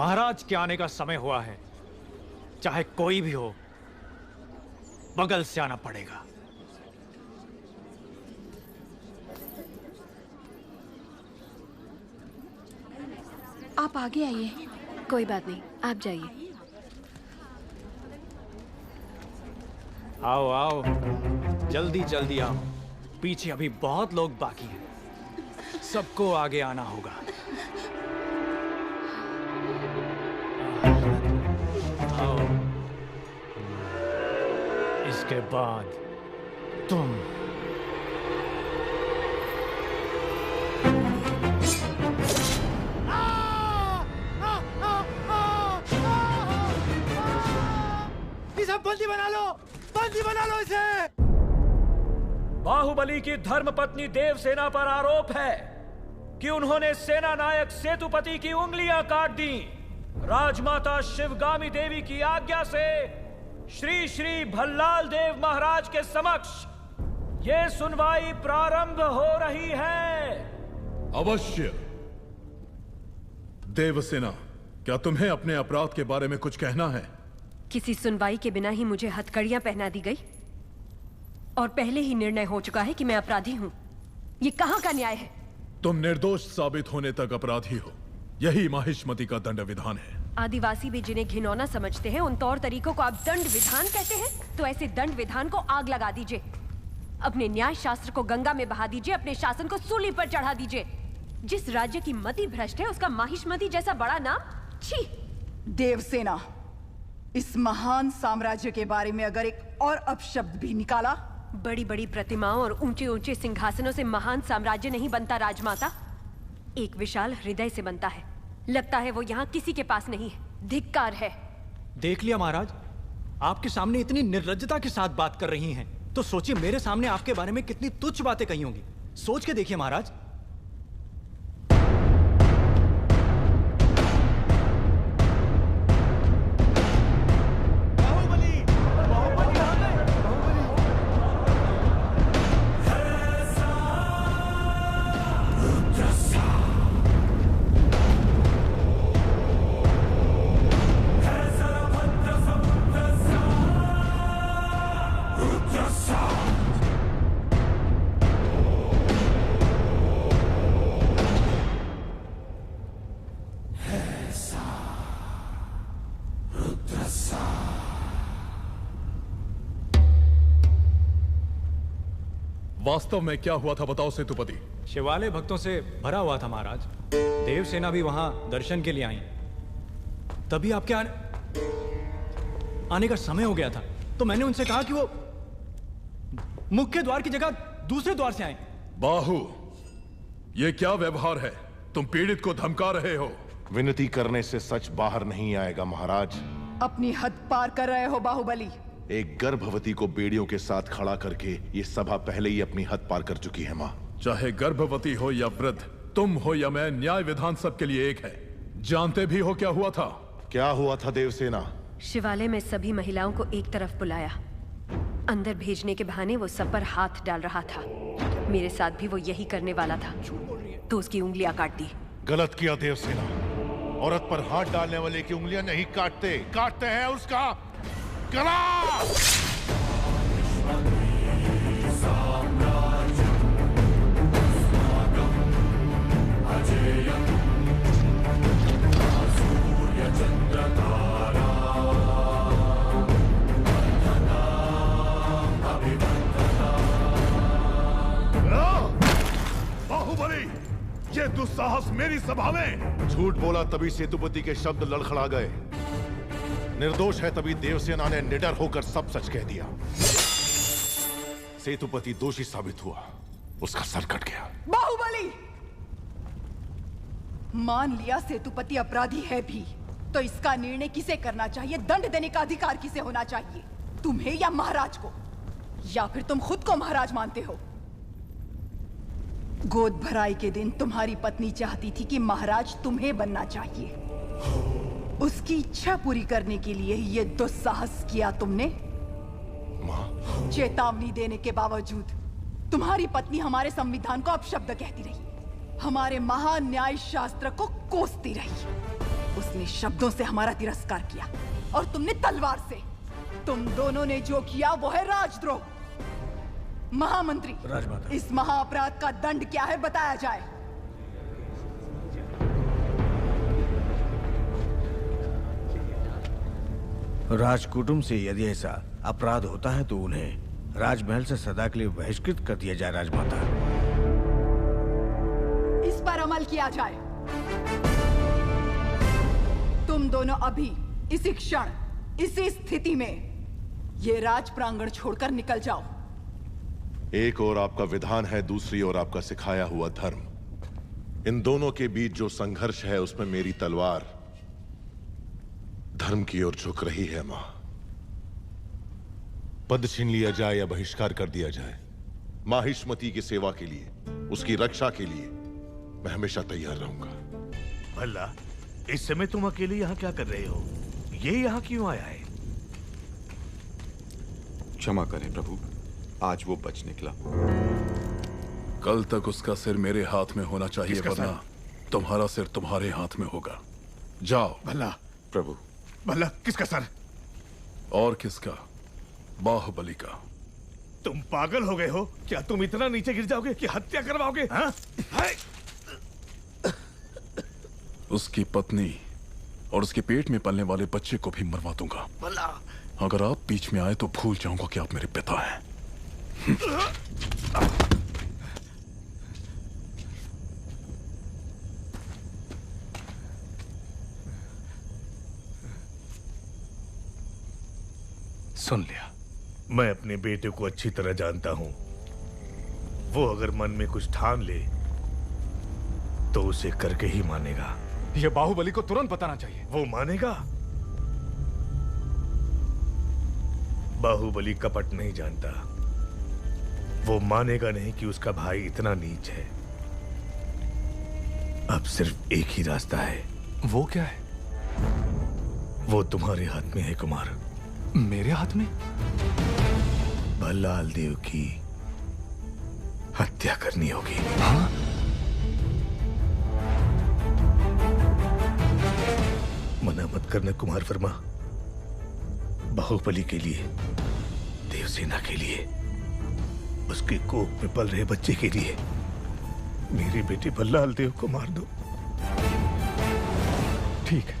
महाराज के आने का समय हुआ है। चाहे कोई भी हो, बगल से आना पड़ेगा। आप आगे आइए। कोई बात नहीं, आप जाइए। आओ आओ, जल्दी जल्दी आओ। पीछे अभी बहुत लोग बाकी हैं। सबको आगे आना होगा। आओ। इसके बाद तुम। इसे बंदी बना लो, बंदी बना लो इसे। बाहुबली की धर्मपत्नी देवसेना पर आरोप है कि उन्होंने सेना नायक सेतुपति की उंगलियां काट दी। राजमाता शिवगामी देवी की आज्ञा से श्री श्री भल्लाल देव महाराज के समक्ष ये सुनवाई प्रारंभ हो रही है। अवश्य। देवसेना, क्या तुम्हें अपने अपराध के बारे में कुछ कहना है? किसी सुनवाई के बिना ही मुझे हथकड़ियां पहना दी गई और पहले ही निर्णय हो चुका है कि मैं अपराधी हूं। ये कहां का न्याय है? तुम निर्दोष साबित होने तक अपराधी हो। यही माहिष्मति का दंड विधान है। आदिवासी भी जिन्हें घिनौना समझते हैं, उन तौर तरीकों को आप दंड विधान कहते हैं? तो ऐसे दंड विधान को आग लगा दीजिए। अपने न्याय शास्त्र को गंगा में बहा दीजिए। अपने शासन को सूली पर चढ़ा दीजिए। जिस राज्य की मति भ्रष्ट है, उसका माहिष्मति जैसा बड़ा नाम? छी! देवसेना, इस महान साम्राज्य के बारे में अगर एक और अपशब्द भी निकाला। बड़ी बड़ी प्रतिमाओं और ऊंचे ऊंचे सिंहासनों से महान साम्राज्य नहीं बनता राजमाता, एक विशाल हृदय से बनता है। लगता है वो यहाँ किसी के पास नहीं है। धिक्कार है। देख लिया महाराज, आपके सामने इतनी निर्लज्जता के साथ बात कर रही हैं, तो सोचिए मेरे सामने आपके बारे में कितनी तुच्छ बातें कही होंगी। सोच के देखिए महाराज। वास्तव में क्या हुआ था बताओ सेतुपति। शिवालय भक्तों से भरा हुआ था महाराज। देवसेना भी वहां दर्शन के लिए आई। तभी आपके आने का समय हो गया था, तो मैंने उनसे कहा कि वो मुख्य द्वार की जगह दूसरे द्वार से आए। बाहु, ये क्या व्यवहार है? तुम पीड़ित को धमका रहे हो। विनती करने से सच बाहर नहीं आएगा महाराज। अपनी हद पार कर रहे हो बाहुबली। एक गर्भवती को बेड़ियों के साथ खड़ा करके ये सभा पहले ही अपनी हद पार कर चुकी है माँ। चाहे गर्भवती हो या वृद्ध, तुम हो या मैं, न्याय विधान सबके लिए एक है। जानते भी हो क्या हुआ था? क्या हुआ था देवसेना? शिवालय में सभी महिलाओं को एक तरफ बुलाया। अंदर भेजने के बहाने वो सब पर हाथ डाल रहा था। मेरे साथ भी वो यही करने वाला था, तो उसकी उंगलियां काट दी। गलत किया देवसेना। औरत पर हाथ डालने वाले की उंगलियां नहीं काटते, काटते हैं उसका गला। बाहुबली, ये दुस्साहस मेरी सभा में। झूठ बोला तभी सेतुपति के शब्द लड़खड़ा गए। निर्दोष है तभी देवसेना ने निडर होकर सब सच कह दिया। सेतुपति दोषी साबित हुआ, उसका सर कट गया। बाहुबली, मान लिया सेतुपति अपराधी है भी, तो इसका निर्णय किसे करना चाहिए, दंड देने का अधिकार किसे होना चाहिए? तुम्हें या महाराज को? या फिर तुम खुद को महाराज मानते हो? गोद भराई के दिन तुम्हारी पत्नी चाहती थी कि महाराज तुम्हें बनना चाहिए। उसकी इच्छा पूरी करने के लिए ये दुस्साहस किया तुमने। माँ, चेतावनी देने के बावजूद तुम्हारी पत्नी हमारे संविधान को अपशब्द कहती रही, हमारे महान न्याय शास्त्र को कोसती रही। उसने शब्दों से हमारा तिरस्कार किया और तुमने तलवार से। तुम दोनों ने जो किया वो है राजद्रोह। महामंत्री, राजमाता, इस महाअपराध का दंड क्या है बताया जाए। राजकुटुंब से यदि ऐसा अपराध होता है तो उन्हें राजमहल से सदा के लिए बहिष्कृत कर दिया जाए। राजमाता, इस पर अमल किया जाए। तुम दोनों अभी इसी क्षण इसी स्थिति में ये राज प्रांगण छोड़कर निकल जाओ। एक ओर आपका विधान है, दूसरी ओर आपका सिखाया हुआ धर्म। इन दोनों के बीच जो संघर्ष है उसमें मेरी तलवार धर्म की ओर झुक रही है। मां, पद छीन लिया जाए या बहिष्कार कर दिया जाए, माहिष्मती की सेवा के लिए, उसकी रक्षा के लिए मैं हमेशा तैयार रहूंगा। भला इस समय तुम अकेले यहाँ क्या कर रहे हो? ये यहाँ क्यों आया है? क्षमा करें प्रभु, आज वो बच निकला। कल तक उसका सिर मेरे हाथ में होना चाहिए, वरना तुम्हारा सिर तुम्हारे हाथ में होगा। जाओ। भला प्रभु, भला किसका सर? और किसका? बाहुबली का। तुम पागल हो गए हो क्या? तुम इतना नीचे गिर जाओगे कि हत्या करवाओगे? हाँ? उसकी पत्नी और उसके पेट में पलने वाले बच्चे को भी मरवा दूंगा। भला अगर आप बीच में आए तो भूल जाऊंगा कि आप मेरे पिता हैं। सुन लिया। मैं अपने बेटे को अच्छी तरह जानता हूं। वो अगर मन में कुछ ठान ले तो उसे करके ही मानेगा। ये बाहुबली को तुरंत बताना चाहिए। वो मानेगा? बाहुबली कपट नहीं जानता। वो मानेगा नहीं कि उसका भाई इतना नीच है। अब सिर्फ एक ही रास्ता है। वो क्या है? वो तुम्हारे हाथ में है कुमार। मेरे हाथ में? भल्लाल देव की हत्या करनी होगी। हाँ? मना मत करना कुमार वर्मा। बाहुबली के लिए, देवसेना के लिए, उसके कोख में पल रहे बच्चे के लिए मेरे बेटे भल्लाल देव को मार दो। ठीक है।